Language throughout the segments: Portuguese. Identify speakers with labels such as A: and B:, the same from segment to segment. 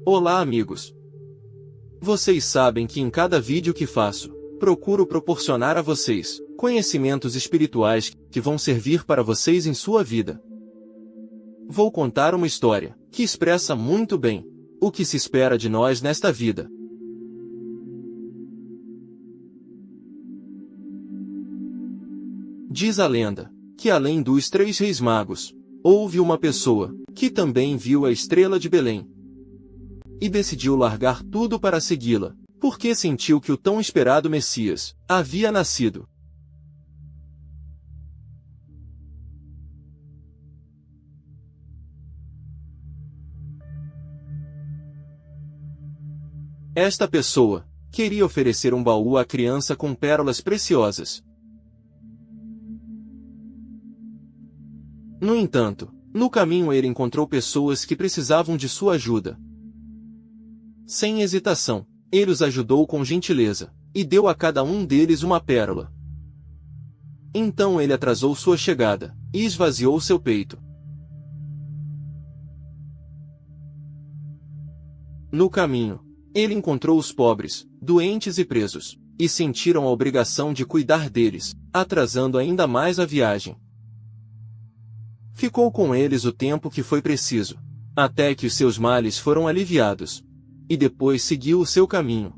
A: Olá, amigos! Vocês sabem que em cada vídeo que faço, procuro proporcionar a vocês conhecimentos espirituais que vão servir para vocês em sua vida. Vou contar uma história que expressa muito bem o que se espera de nós nesta vida. Diz a lenda que além dos 3 reis magos, houve uma pessoa que também viu a estrela de Belém e decidiu largar tudo para segui-la, porque sentiu que o tão esperado Messias havia nascido. Esta pessoa queria oferecer um baú à criança com pérolas preciosas. No entanto, no caminho ele encontrou pessoas que precisavam de sua ajuda. Sem hesitação, ele os ajudou com gentileza, e deu a cada um deles uma pérola. Então ele atrasou sua chegada, e esvaziou seu peito. No caminho, ele encontrou os pobres, doentes e presos, e sentiram a obrigação de cuidar deles, atrasando ainda mais a viagem. Ficou com eles o tempo que foi preciso, até que os seus males foram aliviados. E depois seguiu o seu caminho.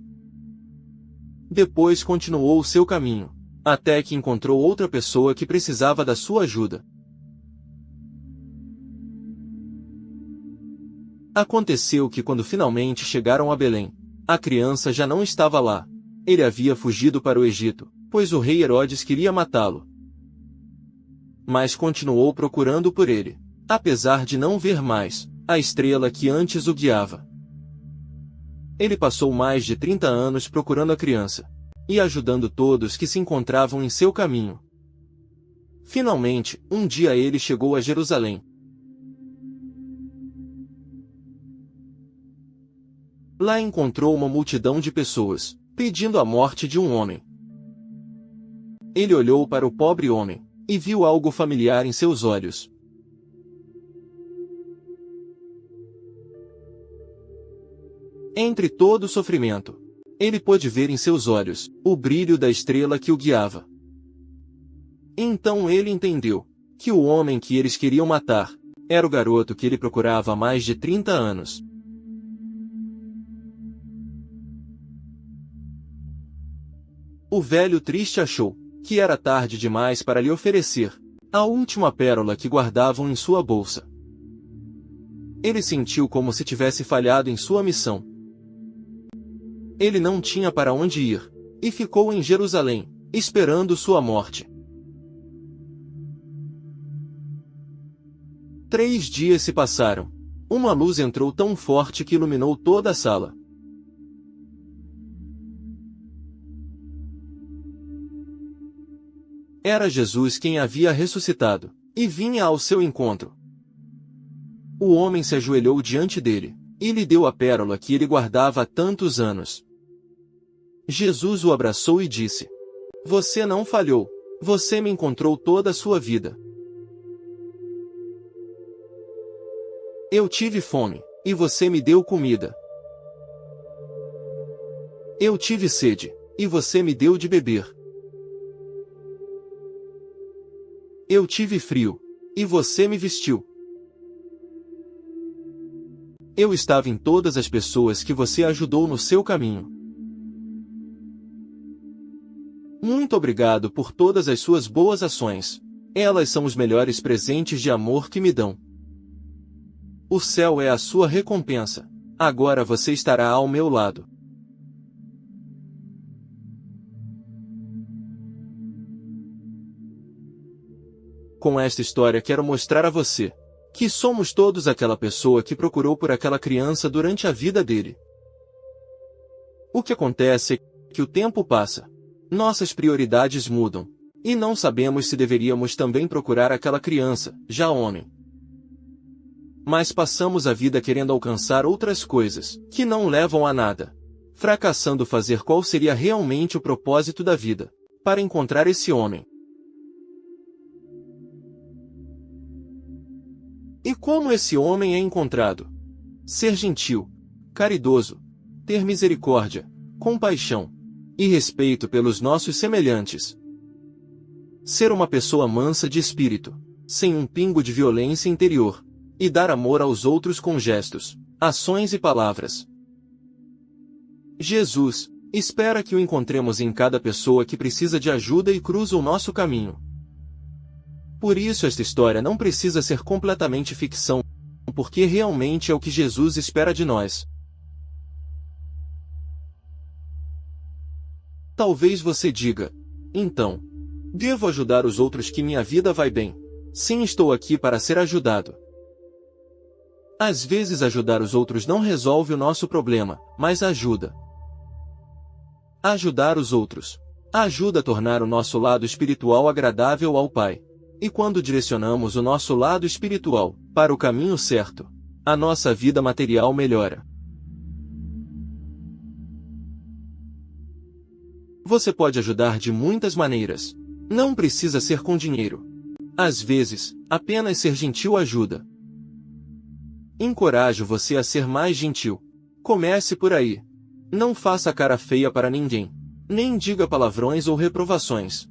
A: Depois continuou o seu caminho, até que encontrou outra pessoa que precisava da sua ajuda. Aconteceu que quando finalmente chegaram a Belém, a criança já não estava lá. Ele havia fugido para o Egito, pois o rei Herodes queria matá-lo. Mas continuou procurando por ele, apesar de não ver mais a estrela que antes o guiava. Ele passou mais de 30 anos procurando a criança e ajudando todos que se encontravam em seu caminho. Finalmente, um dia ele chegou a Jerusalém. Lá encontrou uma multidão de pessoas, pedindo a morte de um homem. Ele olhou para o pobre homem e viu algo familiar em seus olhos. Entre todo o sofrimento, ele pôde ver em seus olhos o brilho da estrela que o guiava. Então ele entendeu que o homem que eles queriam matar era o garoto que ele procurava há mais de 30 anos. O velho triste achou que era tarde demais para lhe oferecer a última pérola que guardavam em sua bolsa. Ele sentiu como se tivesse falhado em sua missão. Ele não tinha para onde ir, e ficou em Jerusalém, esperando sua morte. 3 dias se passaram. Uma luz entrou tão forte que iluminou toda a sala. Era Jesus quem havia ressuscitado, e vinha ao seu encontro. O homem se ajoelhou diante dele, e lhe deu a pérola que ele guardava há tantos anos. Jesus o abraçou e disse: "Você não falhou. Você me encontrou toda a sua vida. Eu tive fome, e você me deu comida. Eu tive sede, e você me deu de beber. Eu tive frio, e você me vestiu. Eu estava em todas as pessoas que você ajudou no seu caminho. Muito obrigado por todas as suas boas ações. Elas são os melhores presentes de amor que me dão. O céu é a sua recompensa. Agora você estará ao meu lado." Com esta história quero mostrar a você que somos todos aquela pessoa que procurou por aquela criança durante a vida dele. O que acontece é que o tempo passa. Nossas prioridades mudam, e não sabemos se deveríamos também procurar aquela criança, já homem. Mas passamos a vida querendo alcançar outras coisas, que não levam a nada, fracassando fazer qual seria realmente o propósito da vida, para encontrar esse homem. E como esse homem é encontrado? Ser gentil, caridoso, ter misericórdia, compaixão e respeito pelos nossos semelhantes. Ser uma pessoa mansa de espírito, sem um pingo de violência interior, e dar amor aos outros com gestos, ações e palavras. Jesus espera que o encontremos em cada pessoa que precisa de ajuda e cruza o nosso caminho. Por isso esta história não precisa ser completamente ficção, porque realmente é o que Jesus espera de nós. Talvez você diga: então, devo ajudar os outros que minha vida vai bem. Sim, estou aqui para ser ajudado. Às vezes ajudar os outros não resolve o nosso problema, mas ajuda. Ajudar os outros ajuda a tornar o nosso lado espiritual agradável ao Pai. E quando direcionamos o nosso lado espiritual para o caminho certo, a nossa vida material melhora. Você pode ajudar de muitas maneiras. Não precisa ser com dinheiro. Às vezes, apenas ser gentil ajuda. Encorajo você a ser mais gentil. Comece por aí. Não faça cara feia para ninguém. Nem diga palavrões ou reprovações.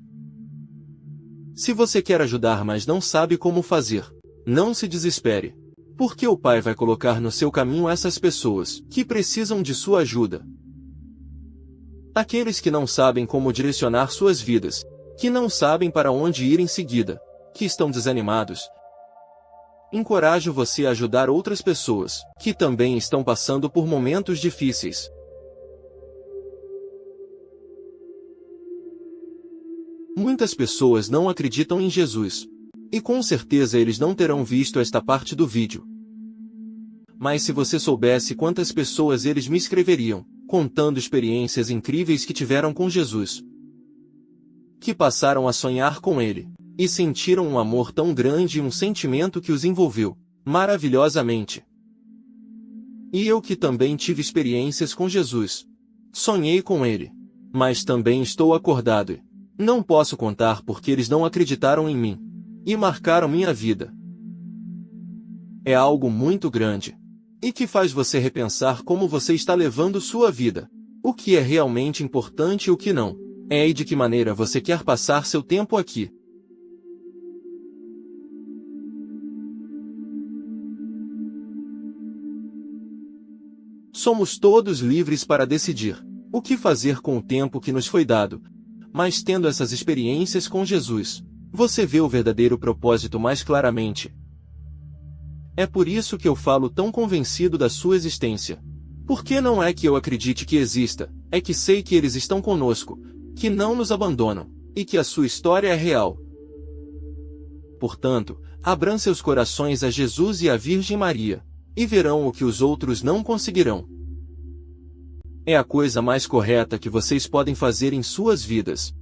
A: Se você quer ajudar mas não sabe como fazer, não se desespere. Porque o Pai vai colocar no seu caminho essas pessoas que precisam de sua ajuda. Aqueles que não sabem como direcionar suas vidas, que não sabem para onde ir em seguida, que estão desanimados. Encorajo você a ajudar outras pessoas, que também estão passando por momentos difíceis. Muitas pessoas não acreditam em Jesus. E com certeza eles não terão visto esta parte do vídeo. Mas se você soubesse quantas pessoas eles me escreveriam, contando experiências incríveis que tiveram com Jesus. Que passaram a sonhar com Ele, e sentiram um amor tão grande e um sentimento que os envolveu, maravilhosamente. E eu que também tive experiências com Jesus. Sonhei com Ele. Mas também estou acordado e não posso contar porque eles não acreditaram em mim. E marcaram minha vida. É algo muito grande. E que faz você repensar como você está levando sua vida. O que é realmente importante e o que não. E de que maneira você quer passar seu tempo aqui. Somos todos livres para decidir o que fazer com o tempo que nos foi dado. Mas tendo essas experiências com Jesus, você vê o verdadeiro propósito mais claramente. É por isso que eu falo tão convencido da sua existência. Porque não é que eu acredite que exista, é que sei que eles estão conosco, que não nos abandonam, e que a sua história é real. Portanto, abram seus corações a Jesus e à Virgem Maria, e verão o que os outros não conseguirão. É a coisa mais correta que vocês podem fazer em suas vidas.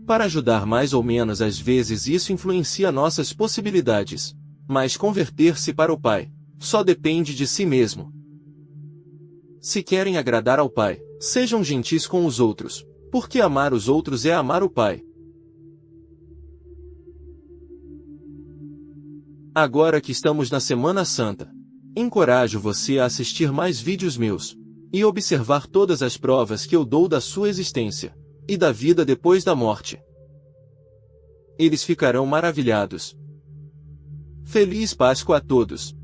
A: Para ajudar mais ou menos às vezes isso influencia nossas possibilidades. Mas converter-se para o Pai, só depende de si mesmo. Se querem agradar ao Pai, sejam gentis com os outros, porque amar os outros é amar o Pai. Agora que estamos na Semana Santa, encorajo você a assistir mais vídeos meus, e observar todas as provas que eu dou da sua existência, e da vida depois da morte. Eles ficarão maravilhados. Feliz Páscoa a todos!